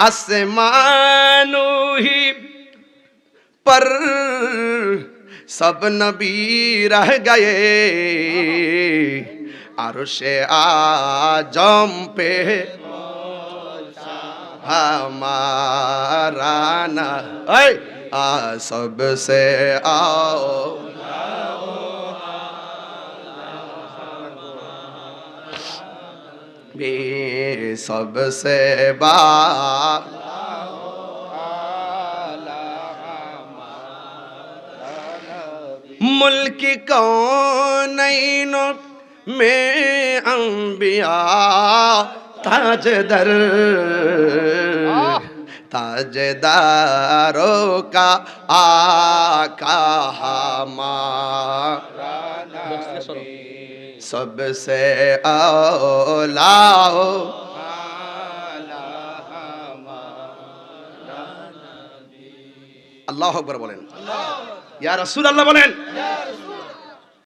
आसमानों ही पर सब नबी रह गए, अर्शे आजम पे हमारा ना सबसे आओ भी सबसे बा मुल्क कौनैन में अंबिया ताजदर ताजदारों का आका हमारा सबसे औला हो আল্লাহু আকবার বলেন, ইয়া রাসূলুল্লাহ বলেন।